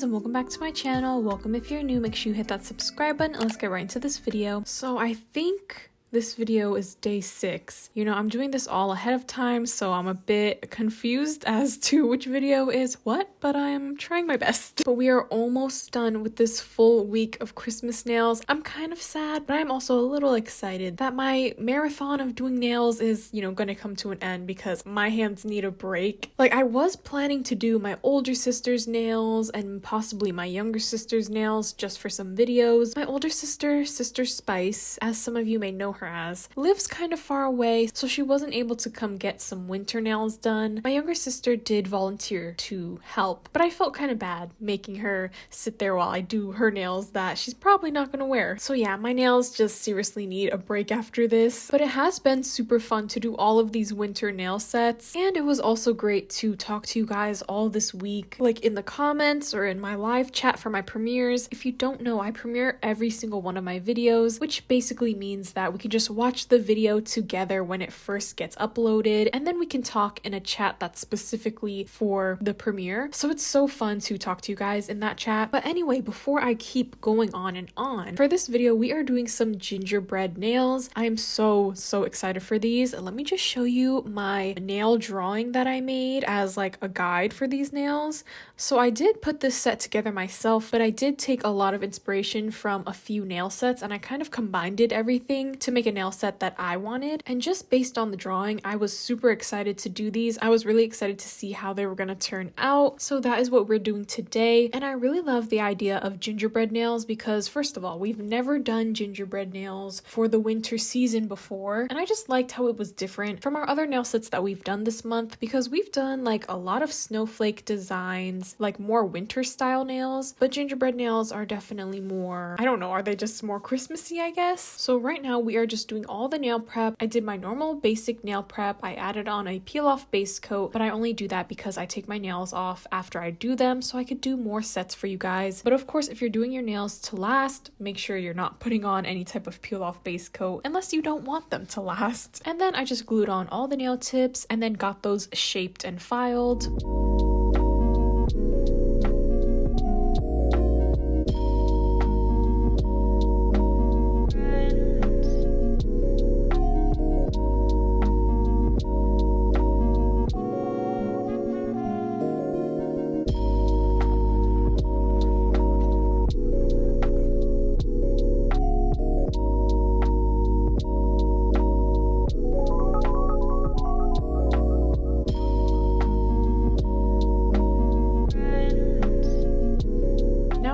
guys, and welcome back to my channel. Welcome if you're new, make sure you hit that subscribe button and let's get right into this video. So I think this video is day 6. You know, I'm doing this all ahead of time, so I'm a bit confused as to which video is what, but I'm trying my best. But we are almost done with this full week of Christmas nails. I'm kind of sad, but I'm also a little excited that my marathon of doing nails is, you know, gonna come to an end because my hands need a break. Like, I was planning to do my older sister's nails and possibly my younger sister's nails just for some videos. My older sister, Sister Spice, as some of you may know her as, lives kind of far away, so she wasn't able to come get some winter nails done. My younger sister did volunteer to help, but I felt kind of bad making her sit there while I do her nails that she's probably not gonna wear. So yeah, my nails just seriously need a break after this, but it has been super fun to do all of these winter nail sets, and it was also great to talk to you guys all this week, like in the comments or in my live chat for my premieres. If you don't know, I premiere every single one of my videos, which basically means that we can just watch the video together when it first gets uploaded, and then we can talk in a chat that's specifically for the premiere. So it's so fun to talk to you guys in that chat. But anyway, before I keep going on and on, for this video we are doing some gingerbread nails. I am so excited for these. Let me just show you my nail drawing that I made as like a guide for these nails. So I did put this set together myself, but I did take a lot of inspiration from a few nail sets and I kind of combined everything to make a nail set that I wanted. And just based on the drawing, I was super excited to do these. I was really excited to see how they were going to turn out. So that is what we're doing today. And I really love the idea of gingerbread nails because, first of all, we've never done gingerbread nails for the winter season before. And I just liked how it was different from our other nail sets that we've done this month, because we've done like a lot of snowflake designs, like more winter style nails, but gingerbread nails are definitely more, I don't know, are they just more Christmassy, I guess? So right now we are just doing all the nail prep. I did my normal basic nail prep. I added on a peel off base coat, but I only do that because I take my nails off after I do them so I could do more sets for you guys. But of course, if you're doing your nails to last, make sure you're not putting on any type of peel off base coat unless you don't want them to last. And then I just glued on all the nail tips and then got those shaped and filed.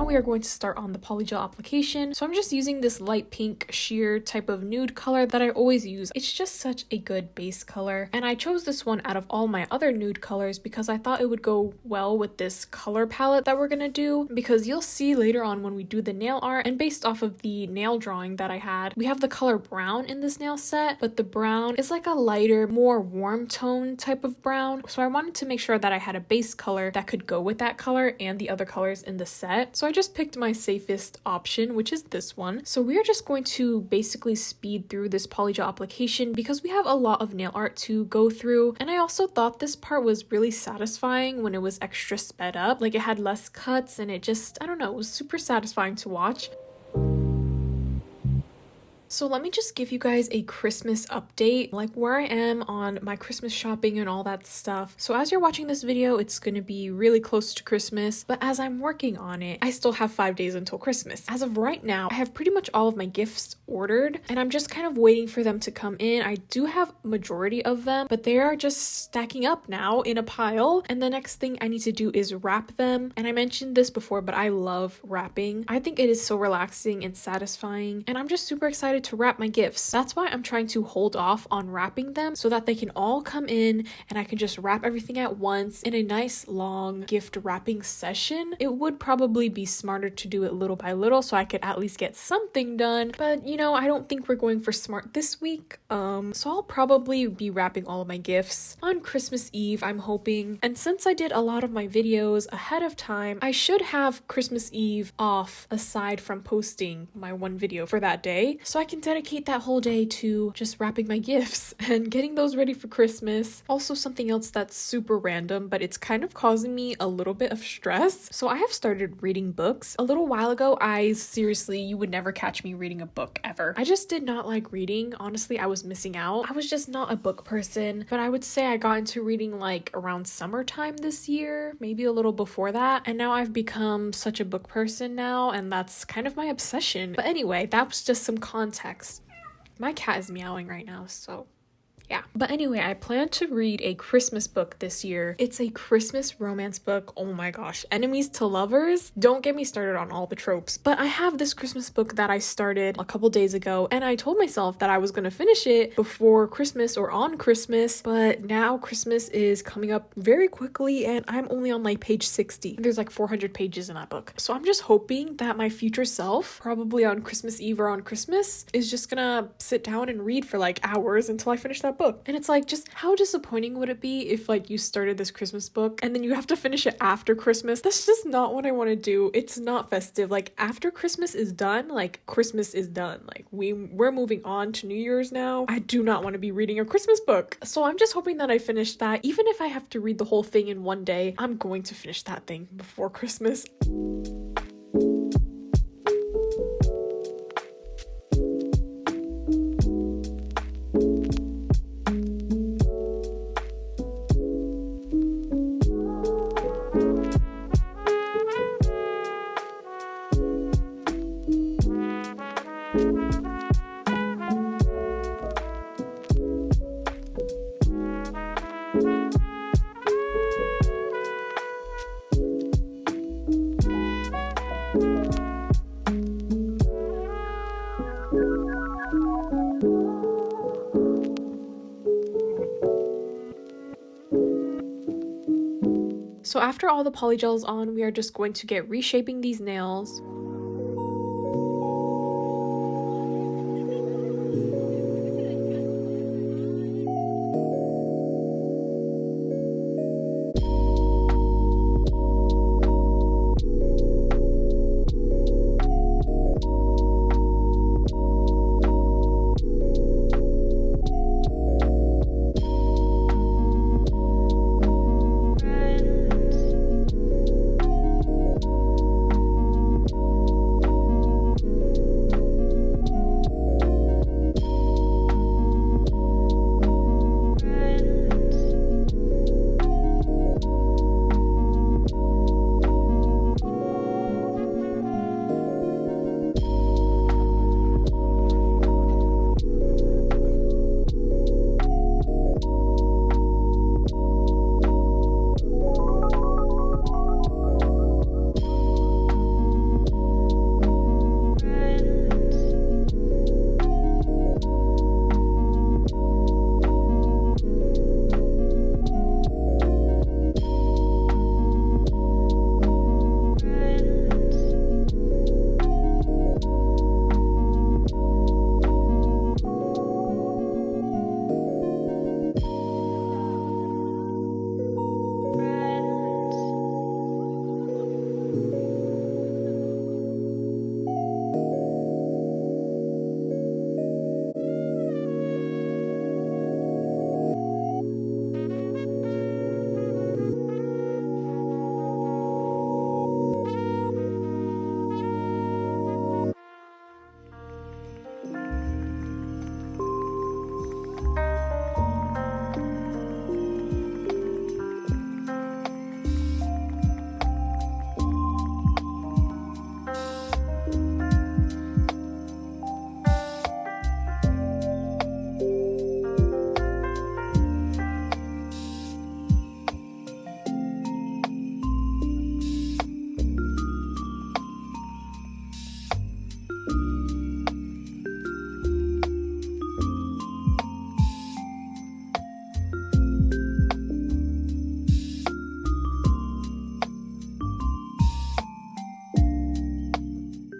We are going to start on the polygel application. So I'm just using this light pink sheer type of nude color that I always use. It's just such a good base color, and I chose this one out of all my other nude colors because I thought it would go well with this color palette that we're gonna do, because you'll see later on when we do the nail art, and based off of the nail drawing that I had, we have the color brown in this nail set, but the brown is like a lighter, more warm tone type of brown. So I wanted to make sure that I had a base color that could go with that color and the other colors in the set. So I just picked my safest option, which is this one. So we're just going to basically speed through this polygel application because we have a lot of nail art to go through, and I also thought this part was really satisfying when it was extra sped up. Like, it had less cuts and it just, I don't know, it was super satisfying to watch. So let me just give you guys a Christmas update, like where I am on my Christmas shopping and all that stuff. So as you're watching this video, it's going to be really close to Christmas, but as I'm working on it, I still have 5 days until Christmas. As of right now, I have pretty much all of my gifts ordered, and I'm just kind of waiting for them to come in. I do have majority of them, but they are just stacking up now in a pile, and the next thing I need to do is wrap them. And I mentioned this before, but I love wrapping. I think it is so relaxing and satisfying, and I'm just super excited to wrap my gifts. That's why I'm trying to hold off on wrapping them so that they can all come in and I can just wrap everything at once in a nice long gift wrapping session. It would probably be smarter to do it little by little so I could at least get something done, but you know, I don't think we're going for smart this week. So I'll probably be wrapping all of my gifts on Christmas Eve, I'm hoping. And since I did a lot of my videos ahead of time, I should have Christmas Eve off aside from posting my one video for that day, so I can dedicate that whole day to just wrapping my gifts and getting those ready for Christmas. Also, something else that's super random, but it's kind of causing me a little bit of stress. So I have started reading books. A little while ago, seriously, you would never catch me reading a book ever. I just did not like reading. Honestly, I was missing out. I was just not a book person, but I would say I got into reading like around summertime this year, maybe a little before that. And now I've become such a book person now, and that's kind of my obsession. But anyway, that was just some context. My cat is meowing right now, so yeah. But anyway, I plan to read a Christmas book this year. It's a Christmas romance book. Oh my gosh. Enemies to lovers. Don't get me started on all the tropes. But I have this Christmas book that I started a couple days ago, and I told myself that I was going to finish it before Christmas or on Christmas, but now Christmas is coming up very quickly and I'm only on like page 60. There's like 400 pages in that book. So I'm just hoping that my future self, probably on Christmas Eve or on Christmas, is just gonna sit down and read for like hours until I finish that book. And it's like, just how disappointing would it be if like you started this Christmas book and then you have to finish it after Christmas? That's just not what I want to do. It's not festive. Like, after Christmas is done, like, Christmas is done. Like, we're moving on to New Year's now. I do not want to be reading a Christmas book. So I'm just hoping that I finish that. Even if I have to read the whole thing in one day, I'm going to finish that thing before Christmas. So after all the polygel is on, we are just going to get reshaping these nails.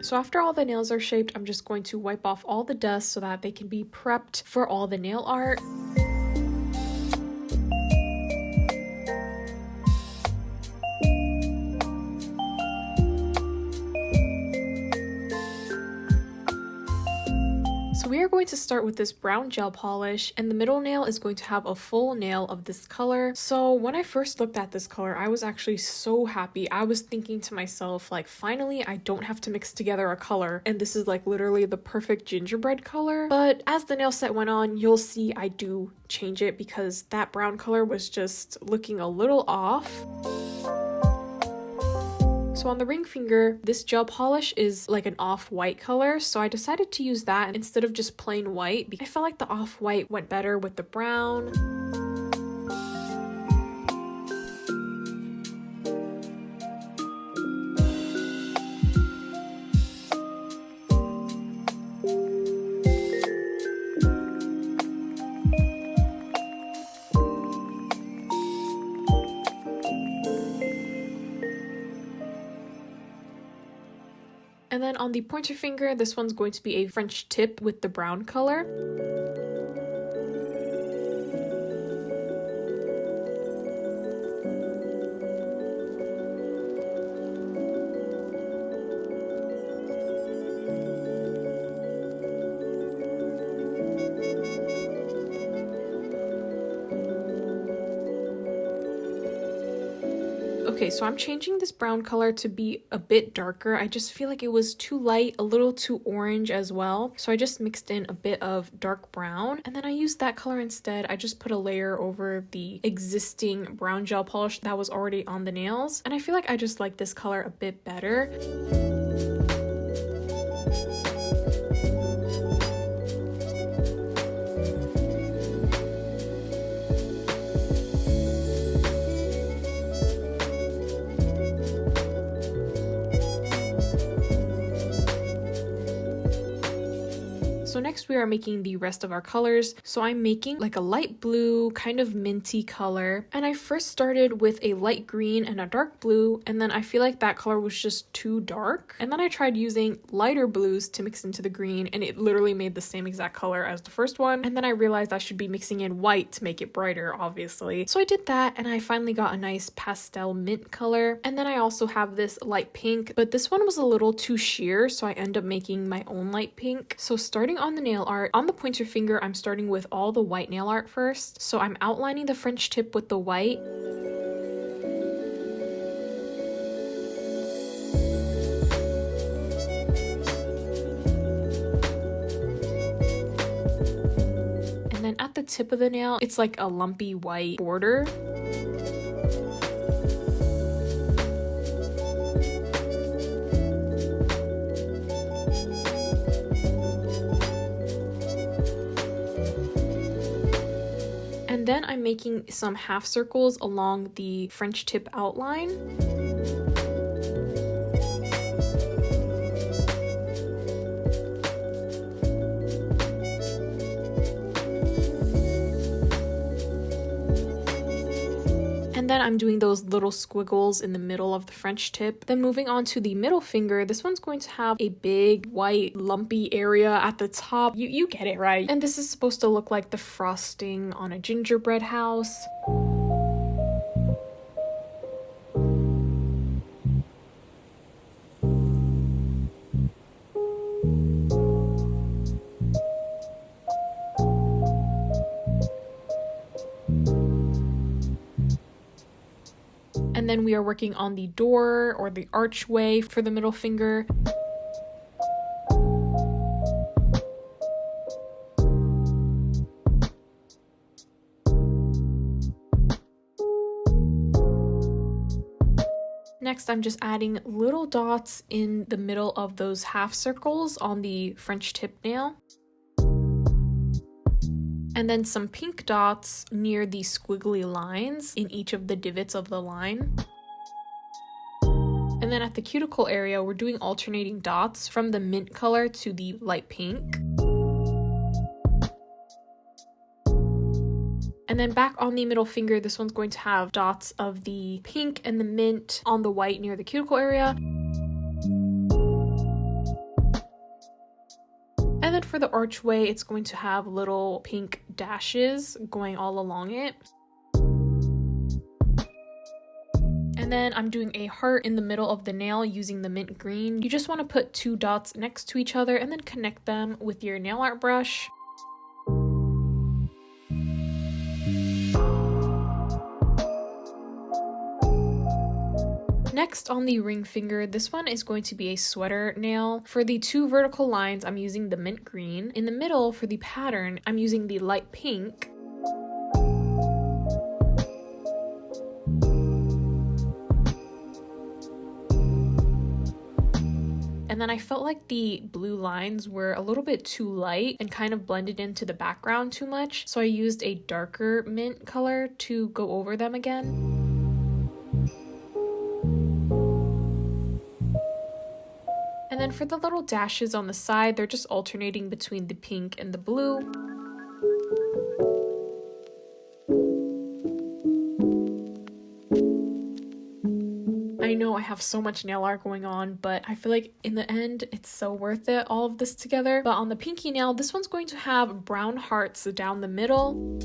So after all the nails are shaped, I'm just going to wipe off all the dust so that they can be prepped for all the nail art. So going to start with this brown gel polish, and the middle nail is going to have a full nail of this color. So when I first looked at this color, I was actually so happy. I was thinking to myself, like, finally I don't have to mix together a color, and this is like literally the perfect gingerbread color. But as the nail set went on, you'll see I do change it because that brown color was just looking a little off. So on the ring finger, this gel polish is like an off-white color, so I decided to use that instead of just plain white because I felt like the off-white went better with the brown. And then on the pointer finger, this one's going to be a French tip with the brown color. Okay, so I'm changing this brown color to be a bit darker. I just feel like it was too light, a little too orange as well. So I just mixed in a bit of dark brown, and then I used that color instead. I just put a layer over the existing brown gel polish that was already on the nails, and I feel like I just like this color a bit better. So next we are making the rest of our colors. So I'm making like a light blue, kind of minty color. And I first started with a light green and a dark blue, and then I feel like that color was just too dark. And then I tried using lighter blues to mix into the green, and it literally made the same exact color as the first one. And then I realized I should be mixing in white to make it brighter, obviously. So I did that, and I finally got a nice pastel mint color. And then I also have this light pink, but this one was a little too sheer, so I end up making my own light pink. So starting on the nail art, on the pointer finger, I'm starting with all the white nail art first. So I'm outlining the French tip with the white. And then at the tip of the nail, it's like a lumpy white border. And then I'm making some half circles along the French tip outline. And then I'm doing those little squiggles in the middle of the French tip. Then moving on to the middle finger, this one's going to have a big white lumpy area at the top. You get it, right? And this is supposed to look like the frosting on a gingerbread house. And then we are working on the door or the archway for the middle finger. Next, I'm just adding little dots in the middle of those half circles on the French tip nail. And then some pink dots near the squiggly lines in each of the divots of the line. And then at the cuticle area, we're doing alternating dots from the mint color to the light pink. And then back on the middle finger, this one's going to have dots of the pink and the mint on the white near the cuticle area. And then for the archway, it's going to have little pink dashes going all along it. And And then I'm doing a heart in the middle of the nail using the mint green. You just want to put 2 dots next to each other and then connect them with your nail art brush. Next on the ring finger, this one is going to be a sweater nail. For the 2 vertical lines, I'm using the mint green. In the middle, for the pattern, I'm using the light pink. And then I felt like the blue lines were a little bit too light and kind of blended into the background too much. So I used a darker mint color to go over them again. And then for the little dashes on the side, they're just alternating between the pink and the blue. I know I have so much nail art going on, but I feel like in the end, it's so worth it, all of this together. But on the pinky nail, this one's going to have brown hearts down the middle.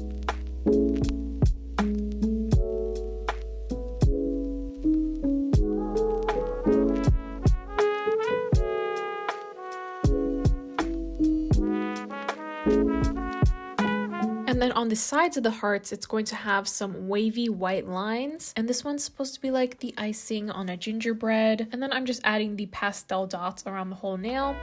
And then on the sides of the hearts, it's going to have some wavy white lines. And this one's supposed to be like the icing on a gingerbread. And then I'm just adding the pastel dots around the whole nail.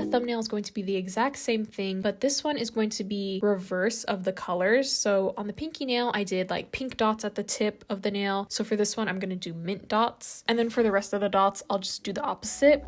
Thumbnail is going to be the exact same thing, but this one is going to be reverse of the colors. So on the pinky nail, I did like pink dots at the tip of the nail. So for this one, I'm going to do mint dots. And then for the rest of the dots, I'll just do the opposite.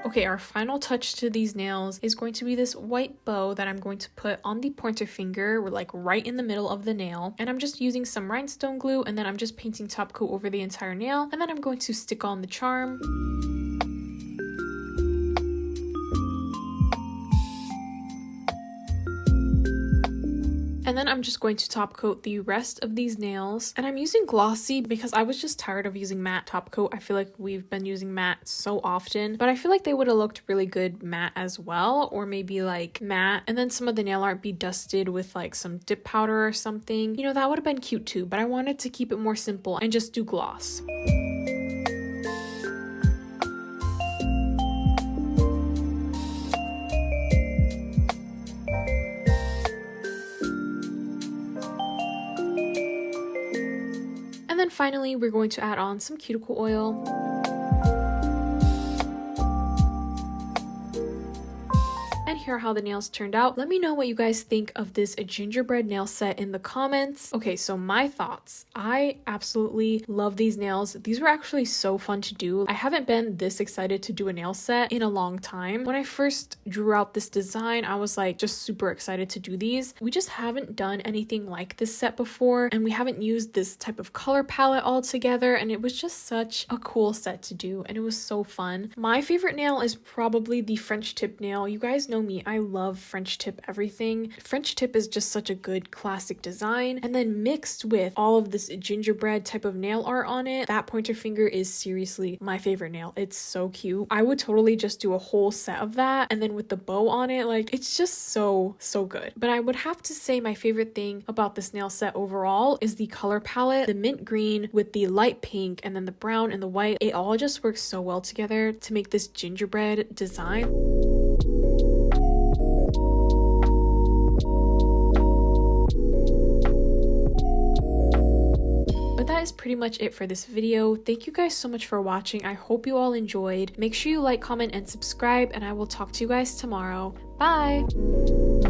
Okay, our final touch to these nails is going to be this white bow that I'm going to put on the pointer finger, like right in the middle of the nail. And I'm just using some rhinestone glue, and then I'm just painting top coat over the entire nail. And then I'm going to stick on the charm. And then I'm just going to top coat the rest of these nails. And I'm using glossy because I was just tired of using matte top coat. I feel like we've been using matte so often, but I feel like they would have looked really good matte as well, or maybe like matte and then some of the nail art be dusted with like some dip powder or something. You know, that would have been cute too, but I wanted to keep it more simple and just do gloss. And then finally, we're going to add on some cuticle oil. And here are how the nails turned out. Let me know what you guys think of this gingerbread nail set in the comments. Okay, so my thoughts. I absolutely love these nails. These were actually so fun to do. I haven't been this excited to do a nail set in a long time. When I first drew out this design, I was like just super excited to do these. We just haven't done anything like this set before, and we haven't used this type of color palette all together, and it was just such a cool set to do, and it was so fun. My favorite nail is probably the French tip nail. You guys know me, I love French tip everything. French tip is just such a good classic design, and then mixed with all of this gingerbread type of nail art on it, that pointer finger is seriously my favorite nail. It's so cute. I would totally just do a whole set of that, and then with the bow on it, like it's just so good. But I would have to say my favorite thing about this nail set overall is the color palette. The mint green with the light pink and then the brown and the white, it all just works so well together to make this gingerbread design. That is pretty much it for this video. Thank you guys so much for watching. I hope you all enjoyed. Make sure you like, comment, and subscribe, and I will talk to you guys tomorrow. Bye!